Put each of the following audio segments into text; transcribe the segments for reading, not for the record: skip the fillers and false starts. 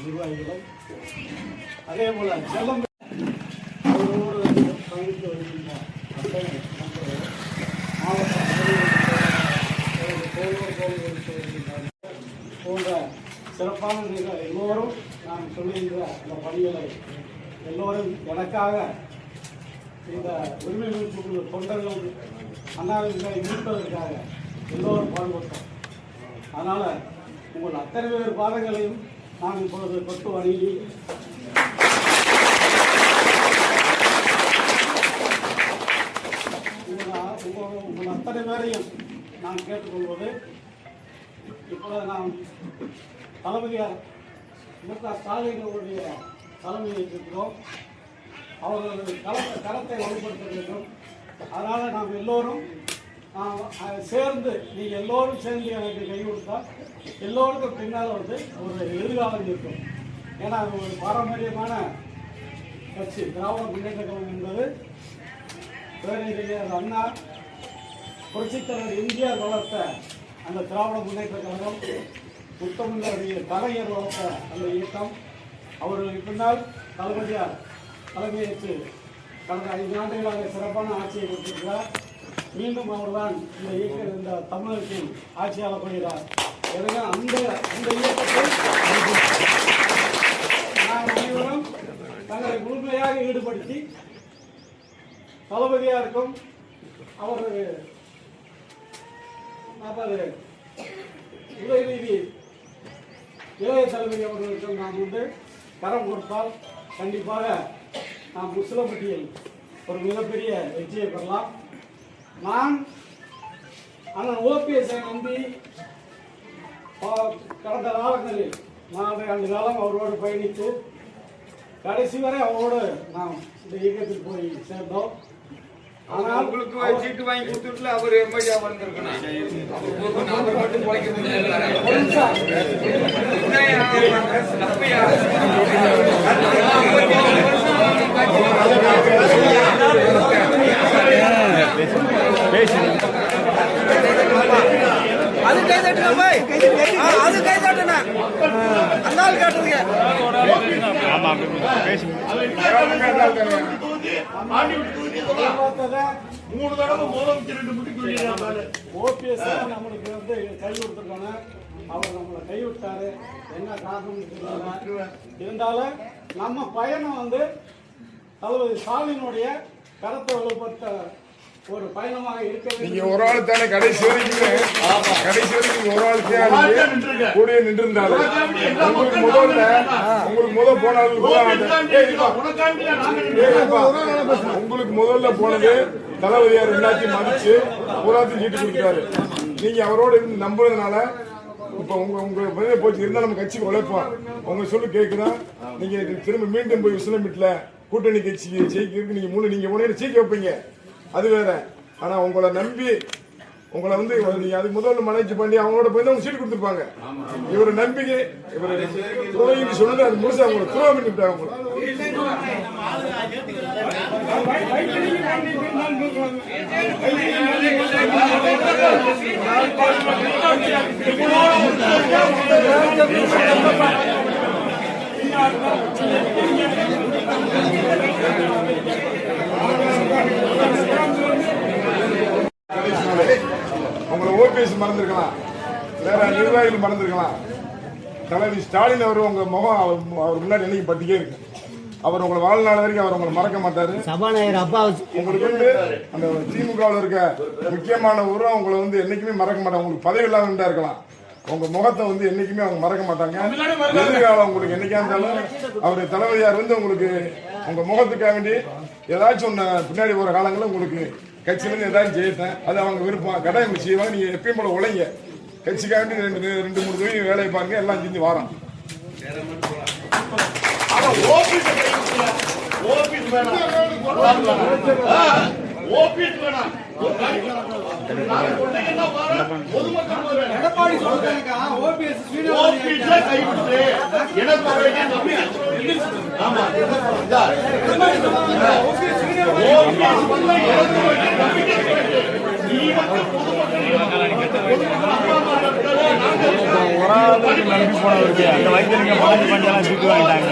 நிர்வாகிகளும் அதே போல செல்லம் அவரோடு பயணித்து வருகின்ற மாவட்ட போன்ற சிறப்பான எல்லோரும் நான் சொல்லுகின்ற அந்த பணிகளை எல்லோரும் எனக்காக இந்த உரிமை மீட்பு தொண்டர்கள் அண்ணாவிகளை மீட்பதற்காக எல்லோரும் பாடுபட்டோம். அதனால் உங்கள் அத்தனை பேர் பாதங்களையும் நான் இப்பொழுது தொட்டு வணங்கி உங்கள் அத்தனை பேரையும் நான் கேட்டுக்கொள்வது, இப்பொழுது நாம் தளபதியார் மு.க.ஸ்டாலின் அவருடைய தலைமையை இருக்கிறோம். அவர்களது கரத்தை வலுப்படுத்த வேண்டும். அதனால் நாம் எல்லோரும் சேர்ந்து, நீங்கள் எல்லோரும் சேர்ந்து எனக்கு கை கொடுத்தால் எல்லோருக்கும் பின்னால் ஒரு எதிர்காலம் இருக்கும். ஏன்னா அது ஒரு பாரம்பரியமான கட்சி திராவிட முன்னேற்ற கழகம் என்பது பேரறிஞர் அண்ணா புரட்சித்தலைவர் எம்ஜிஆர் வளர்த்த அந்த திராவிட முன்னேற்ற கழகம், முத்தமிழருடைய கலைஞர் வளர்த்த அந்த இயக்கம், அவர்களுக்கு பின்னால் தளபதியார் தலைமையேற்று கடந்த 5 ஆண்டுகளாக சிறப்பான ஆட்சியை கொடுத்திருக்கிறார். மீண்டும் அவர்தான் இந்த தமிழகத்தில் ஆட்சியாளர் போகிறார். எனவே அந்த இயக்கத்தை நாம் அனைவரும் தங்களை முழுமையாக ஈடுபடுத்தி தளபதியாருக்கும் அவர் உதயநிதி இளைய தளபதி அவர்களுக்கும் நாம் கரம் கொடுத்தால் கண்டிப்பாக நாம் முஸ்லம்பட்டியில் ஒரு மிகப்பெரிய வெற்றியை பெறலாம். நான் அண்ணன் ஓபிஎஸ்ஐ நம்பி கடந்த காலங்களில் 4 ஆண்டு காலம் அவரோடு பயணித்து கடைசி வரை அவரோடு நாம் இந்த இயக்கத்தில் போய் சேர்ந்தோம். ஆனால் உங்களுக்கு சீட்டு வாங்கி கொடுத்துட்டு அவர் எம்எல்ஏ வந்திருக்கணும். அது கை தட்டுங்க போய், அது கை தட்டுனா அந்த ஆள் காட்டுறீங்க. ஓபிஎஸ் நம்மளுக்கு கை கொடுத்துருக்காங்க. அவர் நம்மளை கைவிட்டாரு. என்ன காரணம் இருந்தாலும் நம்ம பயணம் தளபதி ஸ்டாலினுடைய கருத்தை வலுப்படுத்த ஒரு பயணமாக இருக்க. நீங்க ஒரு ஆள் தானே கடைசி வரைக்கும் ஒரு ஆள் கூட நின்று இருந்தாரு. உங்களுக்கு முதல்ல போனது தளபதியார் எல்லாத்தையும் மதிச்சு பூராத்தையும் சீட்டு கொடுத்தாரு. நீங்க அவரோட இருந்து நம்புறதுனால இப்ப உங்க போச்சு இருந்தா நம்ம கட்சிக்கு உழைப்போம். உங்க சொல்லு கேக்குதான். நீங்க திரும்ப மீண்டும் போய் விசிலமிட்ல கூட்டணி கட்சி ஜெயிக்கிறதுக்கு நீங்க மூணு சீக்க வைப்பீங்க, அது வேற. ஆனா உங்களை நம்பி உங்களை நீங்க அது முதல்ல மனைச்சு பண்ணி அவங்களோட போய் தான் சீட்டு கொடுத்துருப்பாங்க. இவரை நம்பிக்கை இவரை துரோகின்னு சொன்னது அது முழுசா அவங்களை துரோகம் பண்ணிவிட்டாங்க. உங்களை ஓபிஎஸ் மறந்துருக்கலாம், வேற நிர்வாகிகள் மறந்துருக்கலாம். தளபதி ஸ்டாலின் அவர் உங்க முகம் அவர் முன்னாடி என்னைக்கு பத்திக்கே இருக்கு. அவர் உங்களை வாழ்நாள் வரைக்கும் அவர் உங்களை மறக்க மாட்டாரு. சபாநாயகர் அப்பா உங்களுக்கு அந்த திமுகவில் இருக்க முக்கியமான உரம் உங்களை என்னைக்குமே மறக்க மாட்டாங்க. உங்களுக்கு பதவி இல்லாம இருக்கலாம், உங்க முகத்தை என்னைக்குமே அவங்க மறக்க மாட்டாங்க. எதிர்காலம் உங்களுக்கு என்னைக்கா இருந்தாலும் அவருடைய தலைவலியார் உங்களுக்கு உங்க முகத்துக்காக வேண்டி ஏதாச்சும் ஒன்று பின்னாடி போற காலங்களில் உங்களுக்கு கட்சியிலேருந்து ஏதாச்சும் ஜெயித்தேன், அது அவங்க விருப்பம் கட்டாயம் செய்வாங்க. நீங்க எப்பயும் போல உழைங்க, கட்சிக்காக வேண்டி 2-3 தொழில் வேலையை பாருங்க, எல்லாம் செஞ்சு வாரம். ஓபிஎஸ் வேணாம். எடப்பாடி சொல்றாங்க ஓபிஎஸ் நம்பி போனவருக்கு அந்த வைத்தியங்க பாஞ்சு பஞ்செல்லாம் சுட்டு வாங்கிட்டாங்க.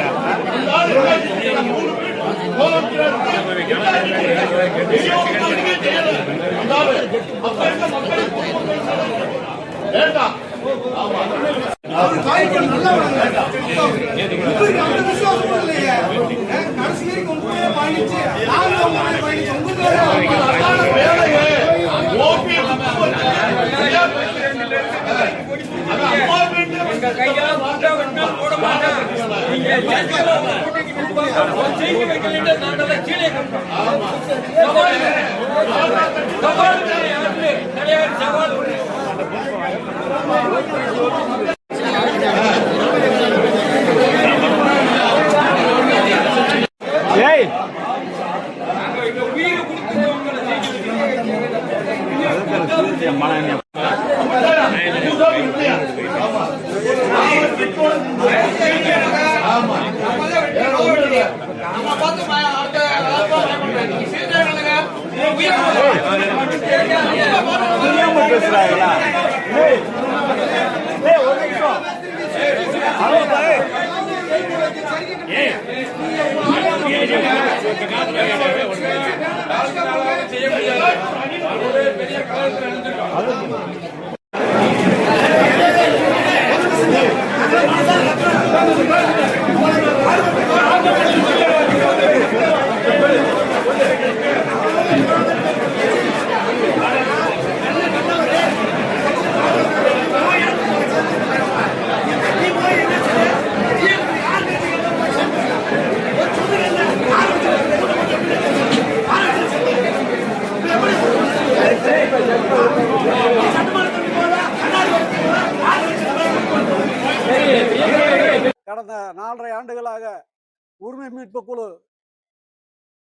கடந்த 4.5 ஆண்டுகளாக உரிமை மீட்பு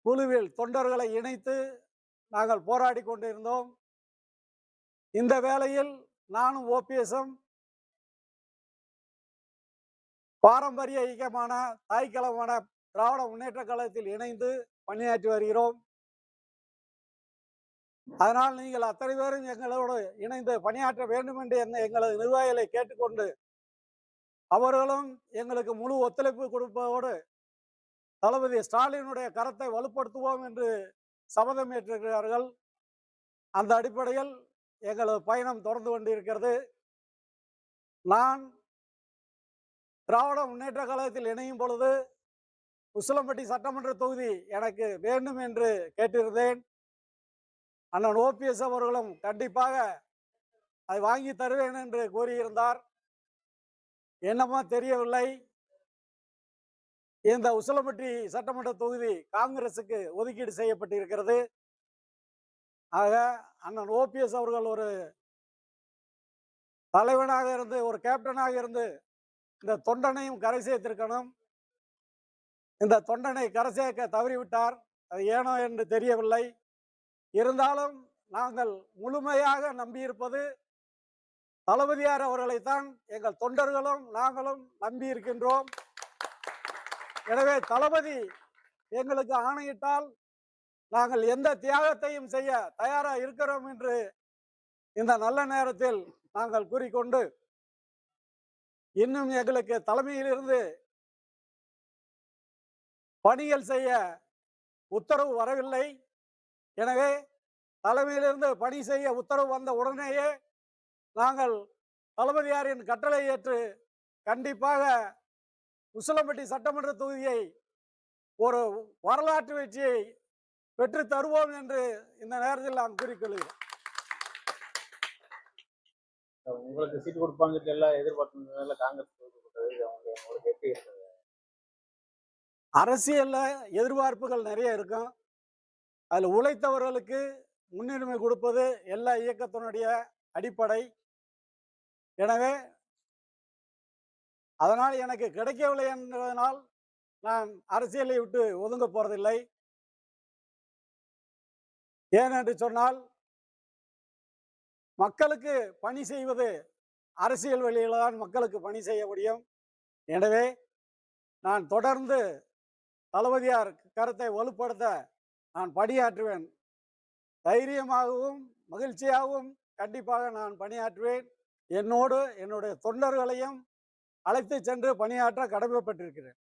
குழுவில் தொண்டர்களை இணைத்து நாங்கள் போராடி கொண்டிருந்தோம். இந்த வேளையில் நானும் ஓபிஎஸும் பாரம்பரிய இயக்கமான தாய்க்கலமான திராவிட முன்னேற்ற கழகத்தில் இணைந்து பணியாற்றி வருகிறோம். அதனால் நீங்கள் அத்தனை பேரும் எங்களோடு இணைந்து பணியாற்ற வேண்டும் என்று எங்களது நிர்வாகிகளை கேட்டுக்கொண்டு அவர்களும் எங்களுக்கு முழு ஒத்துழைப்பு கொடுப்பதோடு தளபதி ஸ்டாலினுடைய கரத்தை வலுப்படுத்துவோம் என்று சபதம் ஏற்றிருக்கிறார்கள். அந்த அடிப்படையில் எங்களது பயணம் தொடர்ந்து கொண்டிருக்கிறது. நான் திராவிட முன்னேற்ற கழகத்தில் இணையும் பொழுது உசிலம்பட்டி சட்டமன்ற தொகுதி எனக்கு வேண்டும் என்று கேட்டிருந்தேன். அண்ணன் ஓபிஎஸ் அவர்களும் கண்டிப்பாக அதை வாங்கி தருவேன் என்று கூறியிருந்தார். என்னமோ தெரியவில்லை, இந்த உசிலம்பட்டி சட்டமன்ற தொகுதி காங்கிரசுக்கு ஒதுக்கீடு செய்யப்பட்டிருக்கிறது. ஆக அண்ணன் ஓபிஎஸ் அவர்கள் ஒரு தலைவனாக இருந்து ஒரு கேப்டனாக இருந்து இந்த தொண்டனையும் கரை சேர்த்திருக்கணும். இந்த தொண்டனை கரை சேர்க்க தவறிவிட்டார். அது ஏனோ என்று தெரியவில்லை. இருந்தாலும் நாங்கள் முழுமையாக நம்பியிருப்பது தளபதியார் அவர்களைத்தான் எங்கள் தொண்டர்களும் நாங்களும் நம்பி இருக்கின்றோம். எனவே தளபதி எங்களுக்கு ஆணையிட்டால் நாங்கள் எந்த தியாகத்தையும் செய்ய தயாராக இருக்கிறோம் என்று இந்த நல்ல நேரத்தில் நாங்கள் கூறிக்கொண்டு, இன்னும் எங்களுக்கு தலைமையிலிருந்து பணிகள் செய்ய உத்தரவு வரவில்லை. எனவே தலைமையிலிருந்து பணி செய்ய உத்தரவு வந்த உடனேயே நாங்கள் தளபதியாரின் கட்டளை ஏற்று கண்டிப்பாக உசிலம்பட்டி சட்டமன்ற தொகுதியை ஒரு வரலாற்று வெற்றியை பெற்று தருவோம் என்று இந்த நேரத்தில் நான் கூறிக்கொள்கிறேன். உங்களுக்கு சீட்டு கொடுப்பாங்க எல்லாம் எதிர்பார்த்ததுனால காங்கிரஸ் உங்களுக்கு எப்படி இருக்குது? அரசியல்ல எதிர்பார்ப்புகள் நிறைய இருக்கும். அதில் உழைத்தவர்களுக்கு முன்னுரிமை கொடுப்பது எல்லா இயக்கத்தினுடைய அடிப்படை. எனவே அதனால் எனக்கு கிடைக்கவில்லை என்பதனால் நான் அரசியலை விட்டு ஒதுங்க போறதில்லை. ஏனென்று சொன்னால் மக்களுக்கு பணி செய்வது அரசியல் வழியில் தான் மக்களுக்கு பணி செய்ய முடியும். எனவே நான் தொடர்ந்து தளபதியார் கருத்தை வலுப்படுத்த நான் பணியாற்றுவேன். தைரியமாகவும் மகிழ்ச்சியாகவும் கண்டிப்பாக நான் பணியாற்றுவேன். என்னோடு என்னுடைய தொண்டர்களையும் அழைத்து சென்று பணியாற்ற கடமைப்பட்டிருக்கிறேன்.